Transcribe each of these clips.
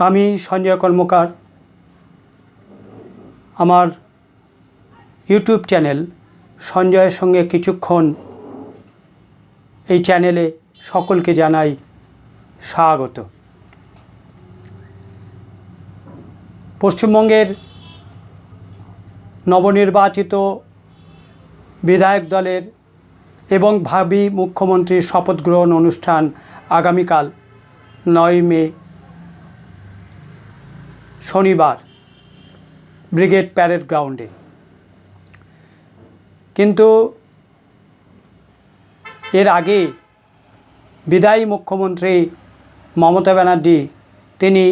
আমি সঞ্জয় কর্মকার আমার YouTube channel সঞ্জয়ের সঙ্গে কিছুক্ষণ এই চ্যানেলে সকলকে জানাই স্বাগত। পশ্চিমবঙ্গের নবনির্বাচিত বিধায়ক দলের এবং ভাবী মুখ্যমন্ত্রীর শপথ গ্রহণ অনুষ্ঠান আগামীকাল 9 মে শনিবার ব্রিগেড প্যারেড গ্রাউন্ডে। কিন্তু এর আগে বিদায়ী মুখ্যমন্ত্রী মমতা ব্যানার্জি তিনি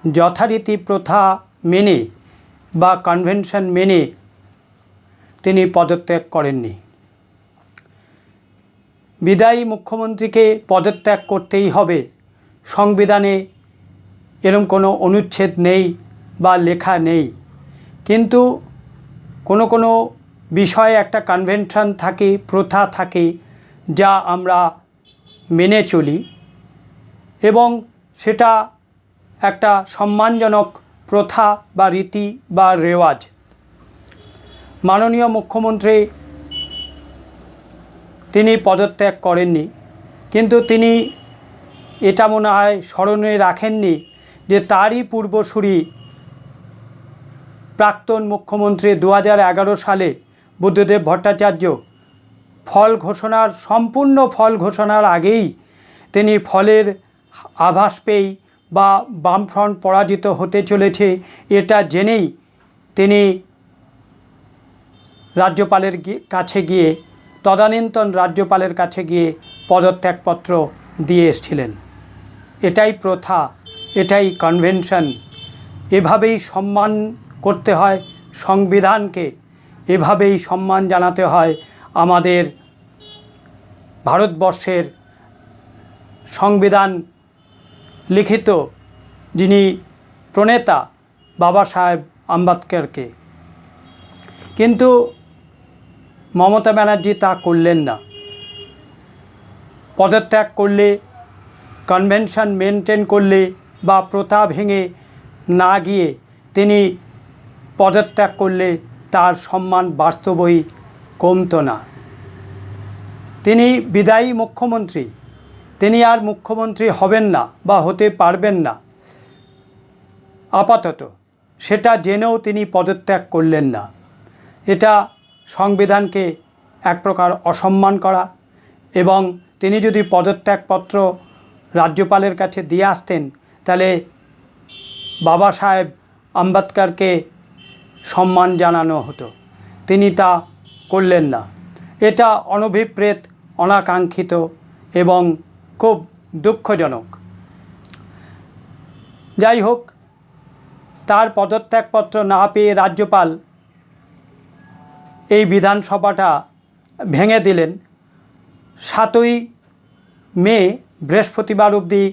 যথারীতি প্রথা মেনে বা কনভেনশন মেনে তিনি পদত্যাগ করেননি। বিদায়ী মুখ্যমন্ত্রীকে পদত্যাগ করতেই হবে, সংবিধানে এরকম কোনো অনুচ্ছেদ নেই বা লেখা নেই, কিন্তু কোনো বিষয়ে একটা কনভেনশন থাকে, প্রথা থাকে যা আমরা মেনে চলি এবং সেটা একটা সম্মানজনক প্রথা বা রীতি বা রেওয়াজ। মাননীয় মুখ্যমন্ত্রী তিনি পদত্যাগ করেননি, কিন্তু তিনি এটা মনে হয় স্মরণে রাখেননি যে তারই পূর্বসূরি প্রাক্তন মুখ্যমন্ত্রী 2011 সালে বুদ্ধদেব ভট্টাচার্য সম্পূর্ণ ফল ঘোষণার আগেই তিনি ফলের আভাস পেয়েই বা বামফ্রন্ট পরাজিত হতে চলেছে এটা জেনেই তিনি রাজ্যপালের কাছে গিয়ে তদানীন্তন রাজ্যপালের কাছে গিয়ে পদত্যাগপত্র দিয়ে এসেছিলেন। এটাই প্রথা, এটাই কনভেনশন। এভাবেই সম্মান করতে হয় সংবিধানকে, এভাবেই সম্মান জানাতে হয় আমাদের ভারতবর্ষের সংবিধান লিখিত যিনি প্রণেতা বাবা সাহেব আম্বেদকরকে। কিন্তু মমতা ব্যানার্জি তা করলেন না। পদত্যাগ করলে, কনভেনশন মেনটেন করলে বা প্রথা ভেঙে না গিয়ে তিনি পদত্যাগ করলে তার সম্মান বাস্তবই কমতো না। তিনি বিদায়ী মুখ্যমন্ত্রী, তিনি আর মুখ্যমন্ত্রী হবেন না বা হতে পারবেন না আপাতত, সেটা জেনেও তিনি পদত্যাগ করলেন না। এটা সংবিধানকে এক প্রকার অসম্মান করা, এবং তিনি যদি পদত্যাগপত্র রাজ্যপালের কাছে দিয়ে আসতেন তাহলে বাবা সাহেব আম্বেদকরকে সম্মান জানানো হতো। তিনি তা করলেন না। এটা অনভিপ্রেত, অনাকাঙ্ক্ষিত এবং খুব দুঃখজনক। যাই হোক, তার পদত্যাগপত্র না পেয়ে রাজ্যপাল এই বিধানসভাটা ভেঙে দিলেন। 7ই মে বৃহস্পতিবার অবধি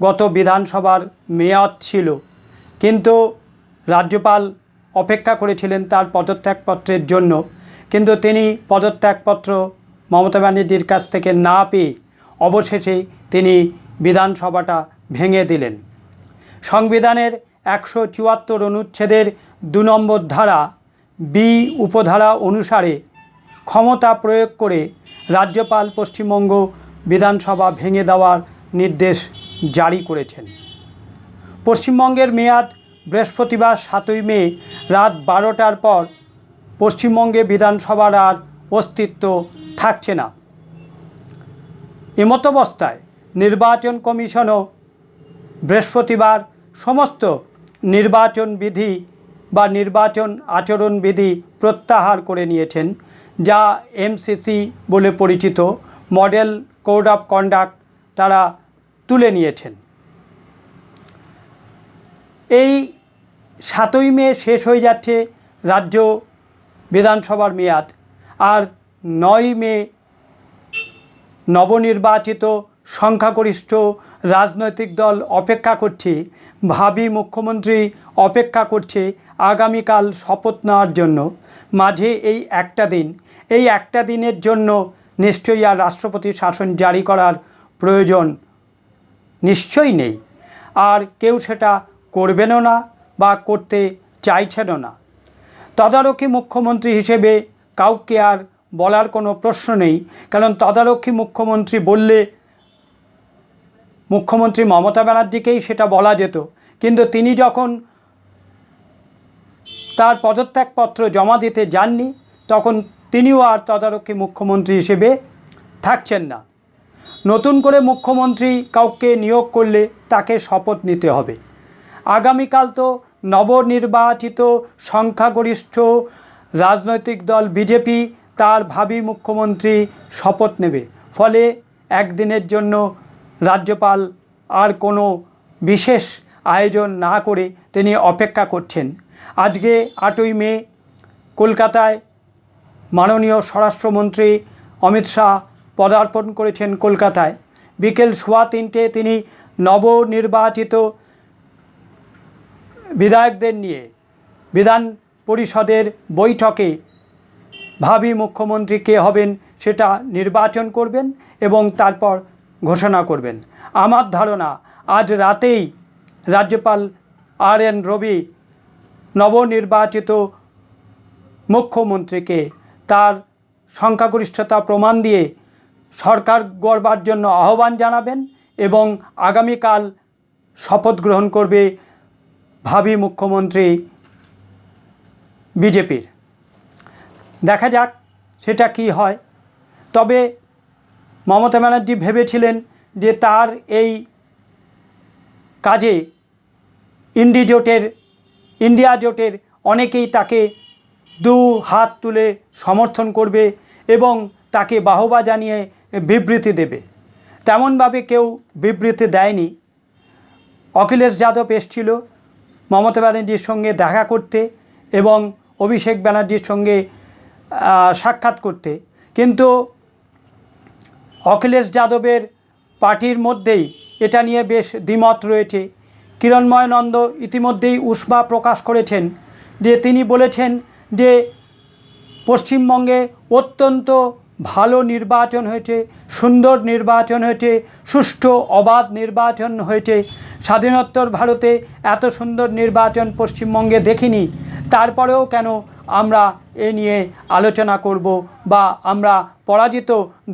গত বিধানসভার মেয়াদ ছিল, কিন্তু রাজ্যপাল অপেক্ষা করেছিলেন তার পদত্যাগপত্রের জন্য, কিন্তু তিনি পদত্যাগপত্র মমতা ব্যানার্জির কাছ থেকে না পেয়ে অবশেষে তিনি বিধানসভাটা ভেঙে দিলেন। সংবিধানের 174 অনুচ্ছেদের 2 নম্বর ধারা বি উপধারা অনুসারে ক্ষমতা প্রয়োগ করে রাজ্যপাল পশ্চিমবঙ্গ বিধানসভা ভেঙে দেওয়ার নির্দেশ জারি করেছেন। পশ্চিমবঙ্গের মেয়াদ বৃহস্পতিবার 7ই মে রাত 12টার পর পশ্চিমবঙ্গে বিধানসভার আর অস্তিত্ব থাকছে না। এমতাবস্থায় নির্বাচন কমিশনও বৃহস্পতিবার সমস্ত নির্বাচন বিধি বা নির্বাচন আচরণবিধি প্রত্যাহার করে নিয়েছেন, যা এমসিসি বলে পরিচিত, মডেল কোড অফ কন্ডাক্ট তারা তুলে নিয়েছেন। এই 7ই মে শেষ হয়ে যাচ্ছে রাজ্য বিধানসভার মেয়াদ, আর 9 মে নবনির্বাচিত সংখ্যাগরিষ্ঠ রাজনৈতিক দল অপেক্ষা করছে, ভাবী মুখ্যমন্ত্রী অপেক্ষা করছে আগামীকাল শপথ নেওয়ার জন্য। মাঝে এই একটা দিনের জন্য নিশ্চয়ই আর রাষ্ট্রপতি শাসন জারি করার প্রয়োজন নিশ্চয়ই নেই। আর কেউ সেটা করবেনও না বা করতে চাইছেনও না। তদারকি মুখ্যমন্ত্রী হিসেবে কাউকে আর বলার কোনো প্রশ্ন নেই, কারণ তদারকি মুখ্যমন্ত্রী বললে মুখ্যমন্ত্রী মমতা ব্যানার্জিকেই সেটা বলা যেত, কিন্তু তিনি যখন তার পদত্যাগপত্র জমা দিতে যাননি তখন তিনিও আর তদারকি মুখ্যমন্ত্রী হিসেবে থাকছেন না। নতুন করে মুখ্যমন্ত্রী কাউকে নিয়োগ করলে তাকে শপথ নিতে হবে। আগামীকাল তো নবনির্বাচিত সংখ্যাগরিষ্ঠ রাজনৈতিক দল বিজেপি তার ভাবী মুখ্যমন্ত্রী শপথ নেবে। ফলে একদিনের জন্য রাজ্যপাল আর কোনো বিশেষ আয়োজন না করে তিনি অপেক্ষা করছেন। আজকে 8ই মে কলকাতায় মাননীয় স্বরাষ্ট্রমন্ত্রী অমিত শাহ পদার্পণ করেছেন কলকাতায়। বিকেল 3:15 তিনি নবনির্বাচিত বিধায়কদের নিয়ে বিধান পরিষদের বৈঠকে ভাবী মুখ্যমন্ত্রী কে হবেন সেটা নির্বাচন করবেন এবং তারপর ঘোষণা করবেন। আমার ধারণা আজ রাতেই রাজ্যপাল RN রবি নবনির্বাচিত মুখ্যমন্ত্রীকে তার সংখ্যাগরিষ্ঠতা প্রমাণ দিয়ে সরকার গড়বার জন্য আহ্বান জানাবেন এবং আগামীকাল শপথ গ্রহণ করবে ভাবী মুখ্যমন্ত্রী বিজেপির। দেখা যাক সেটা কি হয়। তবে মমতা ব্যানার্জি ভেবেছিলেন যে তার এই কাজে ইন্ডিয়া জোটের অনেকেই তাকে দু হাত তুলে সমর্থন করবে এবং তাকে বাহবা জানিয়ে বিবৃতি দেবে। তেমনভাবে কেউ বিবৃতি দেয়নি। অখিলেশ যাদব এসেছিল মমতা ব্যানার্জির সঙ্গে দেখা করতে এবং অভিষেক ব্যানার্জির সঙ্গে সাক্ষাৎ করতে, কিন্তু অখিলেশ যাদবের পার্টির মধ্যেই এটা নিয়ে বেশ দ্বিমত রয়েছে। কিরণময় নন্দ ইতিমধ্যেই উষ্মা প্রকাশ করেছেন যে তিনি বলেছেন যে পশ্চিমবঙ্গে অত্যন্ত ভালো নির্বাচন হয়েছে, সুন্দর নির্বাচন হয়েছে, সুষ্ঠু অবাধ নির্বাচন হয়েছে। স্বাধীনোত্তর ভারতে এত সুন্দর নির্বাচন পশ্চিমবঙ্গে দেখিনি। তারপরেও কেন আমরা এ নিয়ে আলোচনা করব বা আমরা পরাজিত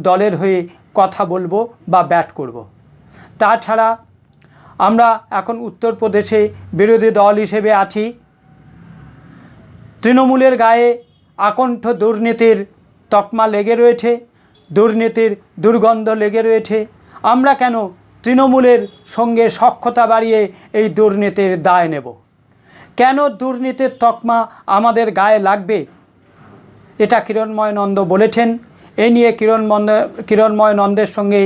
দলের হয়ে কথা বলবো বা ব্যাট করব। তাছাড়া আমরা এখন উত্তরপ্রদেশে বিরোধী দল হিসেবে আছি। তৃণমূলের গায়ে আকণ্ঠ দুর্নীতির তকমা লেগে রয়েছে, দুর্নীতির দুর্গন্ধ লেগে রয়েছে। আমরা কেন তৃণমূলের সঙ্গে সখ্যতা বাড়িয়ে এই দুর্নীতির দায় নেব? কেন দুর্নীতির তকমা আমাদের গায়ে লাগবে? এটা কিরণময় নন্দ বলেছেন। এ নিয়ে কিরণময় নন্দের সঙ্গে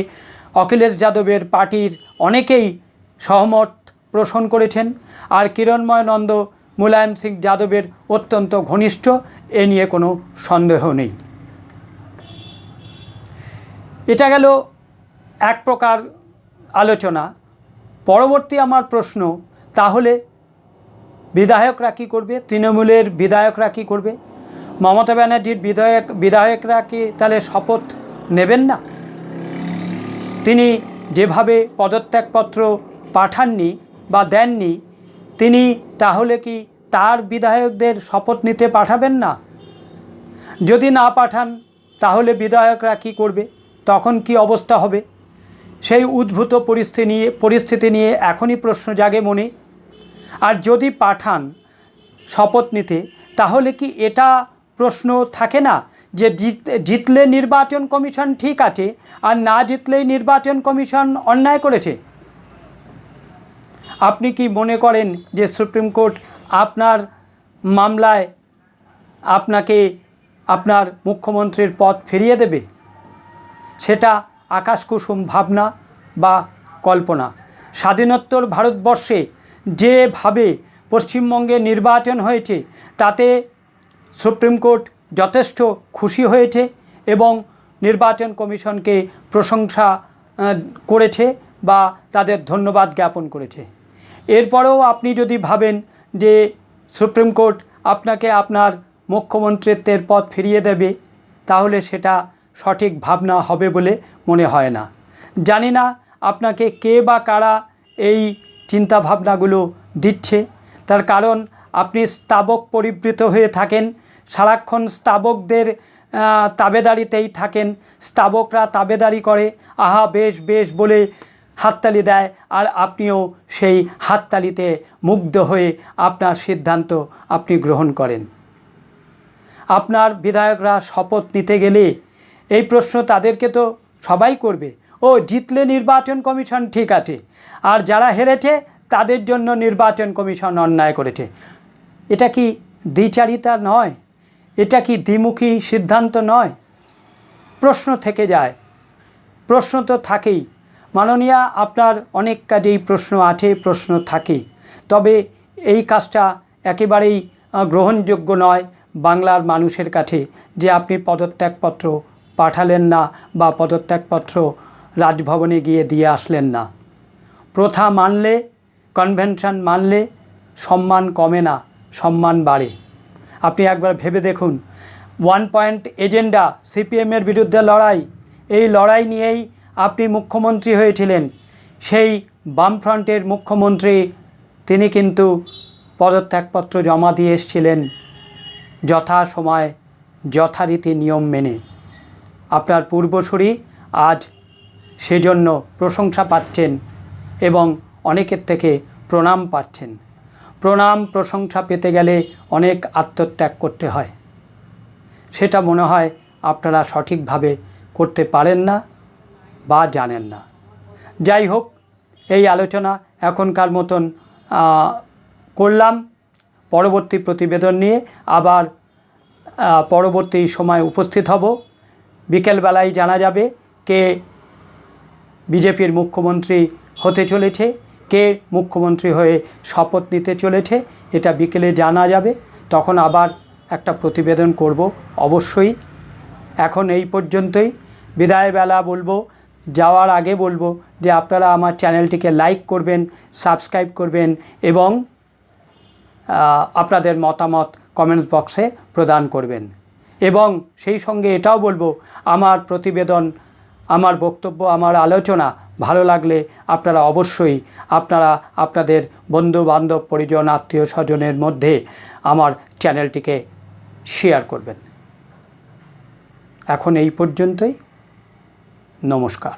অখিলেশ যাদবের পার্টির অনেকেই সহমত পোষণ করেছেন। আর কিরণময় নন্দ মুলায়ম সিং যাদবের অত্যন্ত ঘনিষ্ঠ, এ নিয়ে কোনো সন্দেহ নেই। এটা গেল এক প্রকার আলোচনা। পরবর্তী আমার প্রশ্ন, তাহলে বিধায়করা কী করবে? তৃণমূলের বিধায়করা কী করবে? মমতা ব্যানার্জির বিধায়করা কি তাহলে শপথ নেবেন না? তিনি যেভাবে পদত্যাগপত্র পাঠাননি বা দেননি, তিনি তাহলে কি তার বিধায়কদের শপথ নিতে পাঠাবেন না? যদি না পাঠান তাহলে বিধায়করা কি করবে? তখন কি অবস্থা হবে? সেই উদ্ভূত পরিস্থিতি নিয়ে এখনই প্রশ্ন জাগে মনে। আর যদি পাঠান শপথ নিতে, তাহলে কি এটা প্রশ্ন থাকে না যে জিতলে নির্বাচন কমিশন ঠিক আছে আর না জিতলেই নির্বাচন কমিশন অন্যায় করেছে? আপনি কি মনে করেন যে সুপ্রিম কোর্ট আপনার মামলায় আপনাকে আপনার মুখ্যমন্ত্রীর পদ ফিরিয়ে দেবে? সেটা আকাশকুসুম ভাবনা বা কল্পনা। স্বাধীনোত্তর ভারতবর্ষে যেভাবে পশ্চিমবঙ্গে নির্বাচন হয়েছে তাতে সুপ্রিম কোর্ট যথেষ্ট খুশি হয়েছে এবং নির্বাচন কমিশনকে প্রশংসা করেছে বা তাদের ধন্যবাদ জ্ঞাপন করেছে। এরপরেও আপনি যদি ভাবেন যে সুপ্রিম কোর্ট আপনাকে আপনার মুখ্যমন্ত্রিত্বের পদ ফিরিয়ে দেবে, তাহলে সেটা সঠিক ভাবনা হবে বলে মনে হয় না। জানি না আপনাকে কে বা কারা এই চিন্তাভাবনাগুলো দিচ্ছে। তার কারণ আপনি স্তাবক পরিবৃত হয়ে থাকেন, সারাক্ষণ স্তাবকদের তাবেদারিতেই থাকেন। স্তাবকরা তাবেদারি করে, আহা বেশ বেশ বলে হাততালি দেয়, আর আপনিও সেই হাততালিতে মুগ্ধ হয়ে আপনার সিদ্ধান্ত আপনি গ্রহণ করেন। আপনার বিধায়করা শপথ নিতে গেলে এই প্রশ্ন তাদেরকে তো সবাই করবে, ও জিতলে নির্বাচন কমিশন ঠিক আছে, আর যারা হেরেছে তাদের জন্য নির্বাচন কমিশন অন্যায় করেছে। এটা কি দ্বিচারিতা নয়? এটা কি দ্বিমুখী সিদ্ধান্ত নয়? প্রশ্ন থেকে যায়, প্রশ্ন তো থাকেই মাননীয়া, আপনার অনেক কাজেই প্রশ্ন আছে, প্রশ্ন থাকে। তবে এই কাজটা একেবারেই গ্রহণযোগ্য নয় বাংলার মানুষের কাছে, যে আপনি পদত্যাগপত্র পাঠালেন না বা পদত্যাগপত্র রাজভবনে গিয়ে দিয়ে আসলেন না। প্রথা মানলে, কনভেনশন মানলে সম্মান কমে না, সম্মান বাড়ে। আপনি একবার ভেবে দেখুন, 1 পয়েন্ট এজেন্ডা, সিপিএমের বিরুদ্ধে লড়াই, এই লড়াই নিয়েই আপনি মুখ্যমন্ত্রী হয়েছিলেন। সেই বামফ্রন্টের মুখ্যমন্ত্রী তিনি কিন্তু পদত্যাগপত্র জমা দিয়ে এসেছিলেন যথাসময়, যথারীতি নিয়ম মেনে। আপনার পূর্বসূরি আজ সেজন্য প্রশংসা পাচ্ছেন এবং অনেকের থেকে প্রণাম পাচ্ছেন। প্রণাম প্রশংসা পেতে গেলে অনেক আত্মত্যাগ করতে হয়, সেটা মনে হয় আপনারা সঠিকভাবে করতে পারেন না বা জানেন না। যাই হোক, এই আলোচনা এখনকার মতন করলাম। পরবর্তী প্রতিবেদন নিয়ে আবার পরবর্তী সময় উপস্থিত হব। বিকেলবেলায় জানা যাবে কে বিজেপির মুখ্যমন্ত্রী হতে চলেছে, কে মুখ্যমন্ত্রী হয়ে শপথ নিতে চলেছে, এটা বিকেলে জানা যাবে। তখন আবার একটা প্রতিবেদন করব অবশ্যই। এখন এই পর্যন্তই, বিদায়বেলা বলবো, যাওয়ার আগে বলবো যে আপনারা আমার চ্যানেলটিকে লাইক করবেন, সাবস্ক্রাইব করবেন এবং আপনাদের মতামত কমেন্টস বক্সে প্রদান করবেন। এবং সেই সঙ্গে এটাও বলবো, আমার প্রতিবেদন, আমার বক্তব্য, আমার আলোচনা ভালো লাগলে আপনারা অবশ্যই আপনাদের বন্ধু বান্ধব, পরিজন, আত্মীয় স্বজনের মধ্যে আমার চ্যানেলটিকে শেয়ার করবেন। এখন এই পর্যন্তই, নমস্কার।